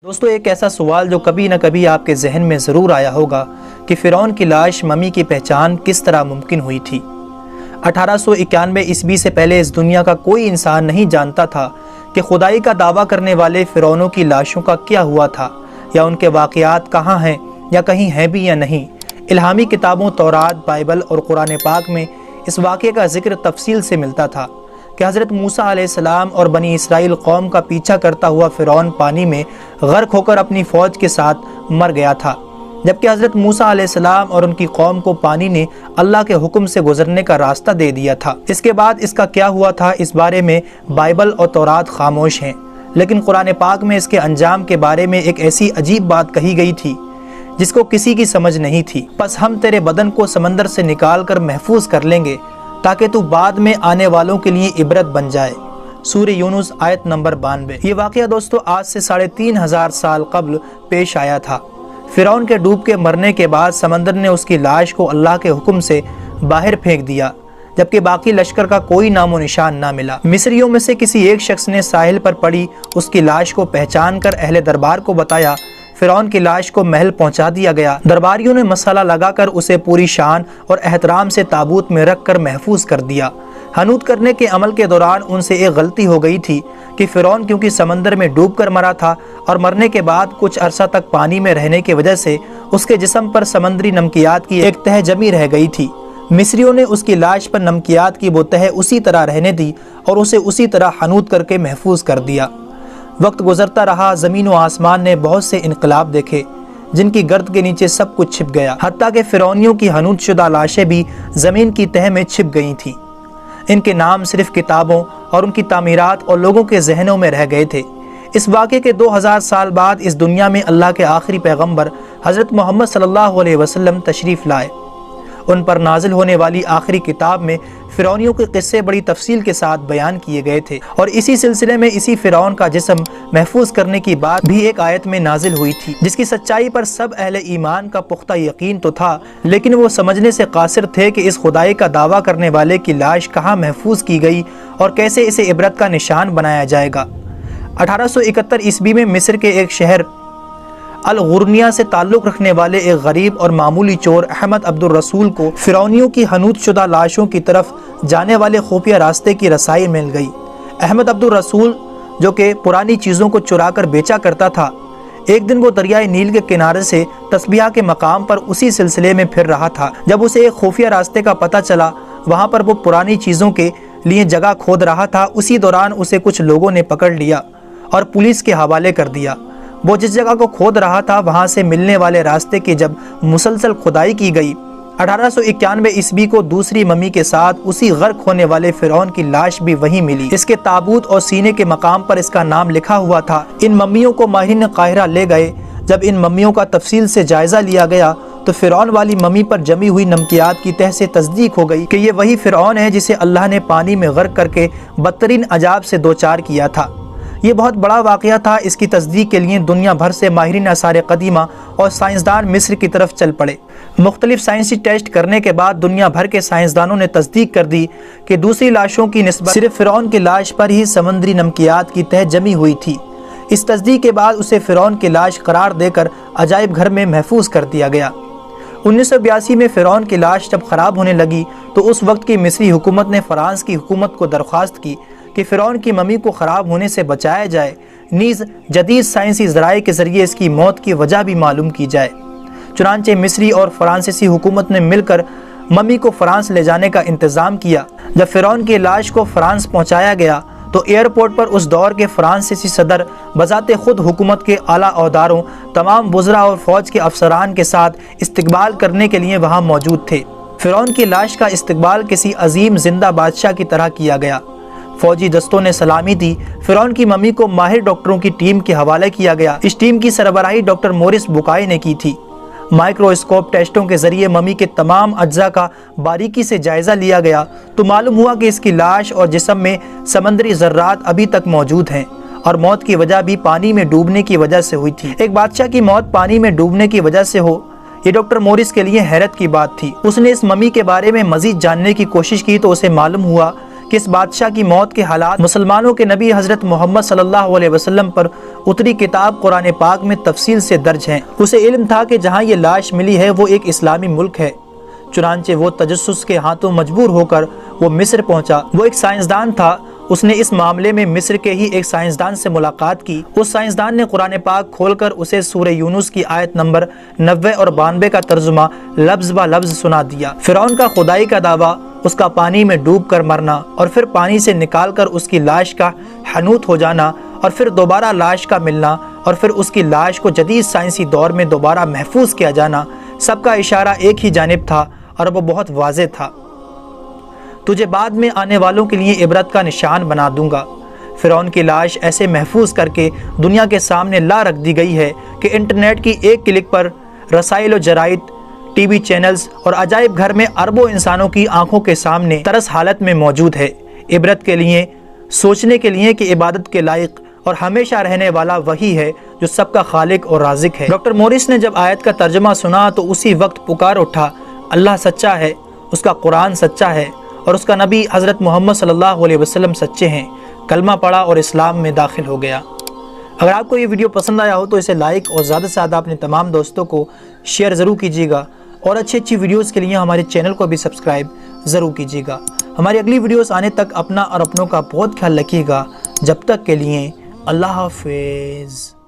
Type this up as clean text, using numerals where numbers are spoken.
دوستو ایک ایسا سوال جو کبھی نہ کبھی آپ کے ذہن میں ضرور آیا ہوگا کہ فرعون کی لاش ممی کی پہچان کس طرح ممکن ہوئی تھی۔ 1891 عیسوی سے پہلے اس دنیا کا کوئی انسان نہیں جانتا تھا کہ خدائی کا دعویٰ کرنے والے فرعونوں کی لاشوں کا کیا ہوا تھا، یا ان کے واقعات کہاں ہیں یا کہیں ہیں بھی یا نہیں۔ الہامی کتابوں تورات، بائبل اور قرآن پاک میں اس واقعے کا ذکر تفصیل سے ملتا تھا کہ حضرت موسیٰ علیہ السلام اور بنی اسرائیل قوم کا پیچھا کرتا ہوا فرعون پانی میں غرق ہو کر اپنی فوج کے ساتھ مر گیا تھا، جبکہ حضرت موسیٰ علیہ السلام اور ان کی قوم کو پانی نے اللہ کے حکم سے گزرنے کا راستہ دے دیا تھا۔ اس کے بعد اس کا کیا ہوا تھا، اس بارے میں بائبل اور تورات خاموش ہیں، لیکن قرآن پاک میں اس کے انجام کے بارے میں ایک ایسی عجیب بات کہی گئی تھی جس کو کسی کی سمجھ نہیں تھی۔ پس ہم تیرے بدن کو سمندر سے نکال کر محفوظ کر لیں گے تاکہ تو بعد میں آنے والوں کے لیے عبرت بن جائے۔ سورہ یونس آیت نمبر 92۔ یہ واقعہ دوستو آج سے 3500 سال قبل پیش آیا تھا۔ فرعون کے ڈوب کے مرنے کے بعد سمندر نے اس کی لاش کو اللہ کے حکم سے باہر پھینک دیا، جبکہ باقی لشکر کا کوئی نام و نشان نہ ملا۔ مصریوں میں سے کسی ایک شخص نے ساحل پر پڑی اس کی لاش کو پہچان کر اہل دربار کو بتایا۔ فرعون کی لاش کو محل پہنچا دیا گیا۔ درباریوں نے مسالہ لگا کر اسے پوری شان اور احترام سے تابوت میں رکھ کر محفوظ کر دیا۔ حنوط کرنے کے عمل کے دوران ان سے ایک غلطی ہو گئی تھی کہ فرعون کیونکہ سمندر میں ڈوب کر مرا تھا اور مرنے کے بعد کچھ عرصہ تک پانی میں رہنے کی وجہ سے اس کے جسم پر سمندری نمکیات کی ایک تہ جمی رہ گئی تھی۔ مصریوں نے اس کی لاش پر نمکیات کی وہ تہ اسی طرح رہنے دی اور اسے اسی طرح حنوط کر کے محفوظ کر دیا۔ وقت گزرتا رہا، زمین و آسمان نے بہت سے انقلاب دیکھے جن کی گرد کے نیچے سب کچھ چھپ گیا، حتیٰ کہ فرعونیوں کی حنوط شدہ لاشیں بھی زمین کی تہ میں چھپ گئی تھیں۔ ان کے نام صرف کتابوں اور ان کی تعمیرات اور لوگوں کے ذہنوں میں رہ گئے تھے۔ اس واقعے کے 2000 سال بعد اس دنیا میں اللہ کے آخری پیغمبر حضرت محمد صلی اللہ علیہ وسلم تشریف لائے۔ ان پر نازل ہونے والی آخری کتاب میں فرعونیوں کے قصے بڑی تفصیل کے ساتھ بیان کیے گئے تھے، اور اسی سلسلے میں اسی فرعون کا جسم محفوظ کرنے کی بات بھی ایک آیت میں نازل ہوئی تھی، جس کی سچائی پر سب اہل ایمان کا پختہ یقین تو تھا، لیکن وہ سمجھنے سے قاصر تھے کہ اس خدائی کا دعویٰ کرنے والے کی لاش کہاں محفوظ کی گئی اور کیسے اسے عبرت کا نشان بنایا جائے گا۔ 1871 عیسوی میں مصر کے ایک شہر الغرنیہ سے تعلق رکھنے والے ایک غریب اور معمولی چور احمد عبد الرسول کو فرعونیوں کی حنوط شدہ لاشوں کی طرف جانے والے خفیہ راستے کی رسائی مل گئی۔ احمد عبد الرسول جو کہ پرانی چیزوں کو چرا کر بیچا کرتا تھا، ایک دن وہ دریائے نیل کے کنارے سے تسبیحہ کے مقام پر اسی سلسلے میں پھر رہا تھا۔ جب اسے ایک خفیہ راستے کا پتہ چلا، وہاں پر وہ پرانی چیزوں کے لیے جگہ کھود رہا تھا، اسی دوران اسے کچھ لوگوں نے پکڑ لیا اور پولیس کے حوالے کر دیا۔ وہ جس جگہ کو کھود رہا تھا وہاں سے ملنے والے راستے کی جب مسلسل کھدائی کی گئی، 1891 عیسوی کو دوسری ممی کے ساتھ اسی غرق ہونے والے فرعون کی لاش بھی وہیں ملی۔ اس کے تابوت اور سینے کے مقام پر اس کا نام لکھا ہوا تھا۔ ان ممیوں کو ماہرین قاہرہ لے گئے۔ جب ان ممیوں کا تفصیل سے جائزہ لیا گیا تو فرعون والی ممی پر جمی ہوئی نمکیات کی تہ سے تصدیق ہو گئی کہ یہ وہی فرعون ہے جسے اللہ نے پانی میں غرق کر کے بدترین عذاب سے دوچار کیا تھا۔ یہ بہت بڑا واقعہ تھا۔ اس کی تصدیق کے لیے دنیا بھر سے ماہرین آثار قدیمہ اور سائنسدان مصر کی طرف چل پڑے۔ مختلف سائنسی ٹیسٹ کرنے کے بعد دنیا بھر کے سائنسدانوں نے تصدیق کر دی کہ دوسری لاشوں کی نسبت صرف فرعون کی لاش پر ہی سمندری نمکیات کی تہ جمی ہوئی تھی۔ اس تصدیق کے بعد اسے فرعون کی لاش قرار دے کر عجائب گھر میں محفوظ کر دیا گیا۔ 1982 میں فرعون کی لاش جب خراب ہونے لگی تو اس وقت کی مصری حکومت نے فرانس کی حکومت کو درخواست کی کہ فرعون کی ممی کو خراب ہونے سے بچایا جائے، نیز جدید سائنسی ذرائع کے ذریعے اس کی موت کی وجہ بھی معلوم کی جائے۔ چنانچہ مصری اور فرانسیسی حکومت نے مل کر ممی کو فرانس لے جانے کا انتظام کیا۔ جب فرعون کی لاش کو فرانس پہنچایا گیا تو ایئرپورٹ پر اس دور کے فرانسیسی صدر بذات خود حکومت کے اعلیٰ عہدیداروں، تمام وزراء اور فوج کے افسران کے ساتھ استقبال کرنے کے لیے وہاں موجود تھے۔ فرعون کی لاش کا استقبال کسی عظیم زندہ بادشاہ کی طرح کیا گیا۔ فوجی دستوں نے سلامی دی۔ فرعون کی ممی کو ماہر ڈاکٹروں کی ٹیم کے حوالے کیا گیا۔ اس ٹیم کی سربراہی ڈاکٹر مورس بکائی نے کی تھی۔ مائکرواسکوپ ٹیسٹوں کے ذریعے ممی کے تمام اجزاء کا باریکی سے جائزہ لیا گیا تو معلوم ہوا کہ اس کی لاش اور جسم میں سمندری ذرات ابھی تک موجود ہیں، اور موت کی وجہ بھی پانی میں ڈوبنے کی وجہ سے ہوئی تھی۔ ایک بادشاہ کی موت پانی میں ڈوبنے کی وجہ سے ہو، یہ ڈاکٹر مورس کے لیے حیرت کی بات تھی۔ اس نے اس ممی کے بارے میں مزید جاننے کی کوشش کی تو اسے معلوم ہوا کہ اس بادشاہ کی موت کے حالات مسلمانوں کے نبی حضرت محمد صلی اللہ علیہ وسلم پر اتری کتاب قرآن پاک میں تفصیل سے درج ہیں۔ اسے علم تھا کہ جہاں یہ لاش ملی ہے وہ ایک اسلامی ملک ہے، چنانچہ وہ تجسس کے ہاتھوں مجبور ہو کر وہ مصر پہنچا۔ وہ ایک سائنسدان تھا، اس نے اس معاملے میں مصر کے ہی ایک سائنسدان سے ملاقات کی۔ اس سائنسدان نے قرآن پاک کھول کر اسے سورہ یونس کی آیت نمبر 90 اور 92 کا ترجمہ لفظ با لفظ سنا دیا۔ فرعون کا خدائی کا دعویٰ، اس کا پانی میں ڈوب کر مرنا اور پھر پانی سے نکال کر اس کی لاش کا حنوط ہو جانا اور پھر دوبارہ لاش کا ملنا اور پھر اس کی لاش کو جدید سائنسی دور میں دوبارہ محفوظ کیا جانا، سب کا اشارہ ایک ہی جانب تھا اور وہ بہت واضح تھا۔ تجھے بعد میں آنے والوں کے لیے عبرت کا نشان بنا دوں گا۔ فرعون کی لاش ایسے محفوظ کر کے دنیا کے سامنے لا رکھ دی گئی ہے کہ انٹرنیٹ کی ایک کلک پر رسائل و جرائد، ٹی وی چینلز اور عجائب گھر میں اربوں انسانوں کی آنکھوں کے سامنے ترس حالت میں موجود ہے، عبرت کے لیے، سوچنے کے لیے کہ عبادت کے لائق اور ہمیشہ رہنے والا وہی ہے جو سب کا خالق اور رازق ہے۔ ڈاکٹر مورس نے جب آیت کا ترجمہ سنا تو اسی وقت پکار اٹھا، اللہ سچا ہے، اس کا قرآن سچا ہے اور اس کا نبی حضرت محمد صلی اللہ علیہ وسلم سچے ہیں۔ کلمہ پڑھا اور اسلام میں داخل ہو گیا۔ اگر آپ کو یہ ویڈیو پسند آیا ہو تو اسے لائک اور زیادہ سے زیادہ اپنے تمام دوستوں کو شیئر ضرور کیجیے گا، اور اچھی ویڈیوز کے لیے ہمارے چینل کو بھی سبسکرائب ضرور کیجیے گا۔ ہماری اگلی ویڈیوز آنے تک اپنا اور اپنوں کا بہت خیال رکھیے گا۔ جب تک کے لیے اللہ حافظ۔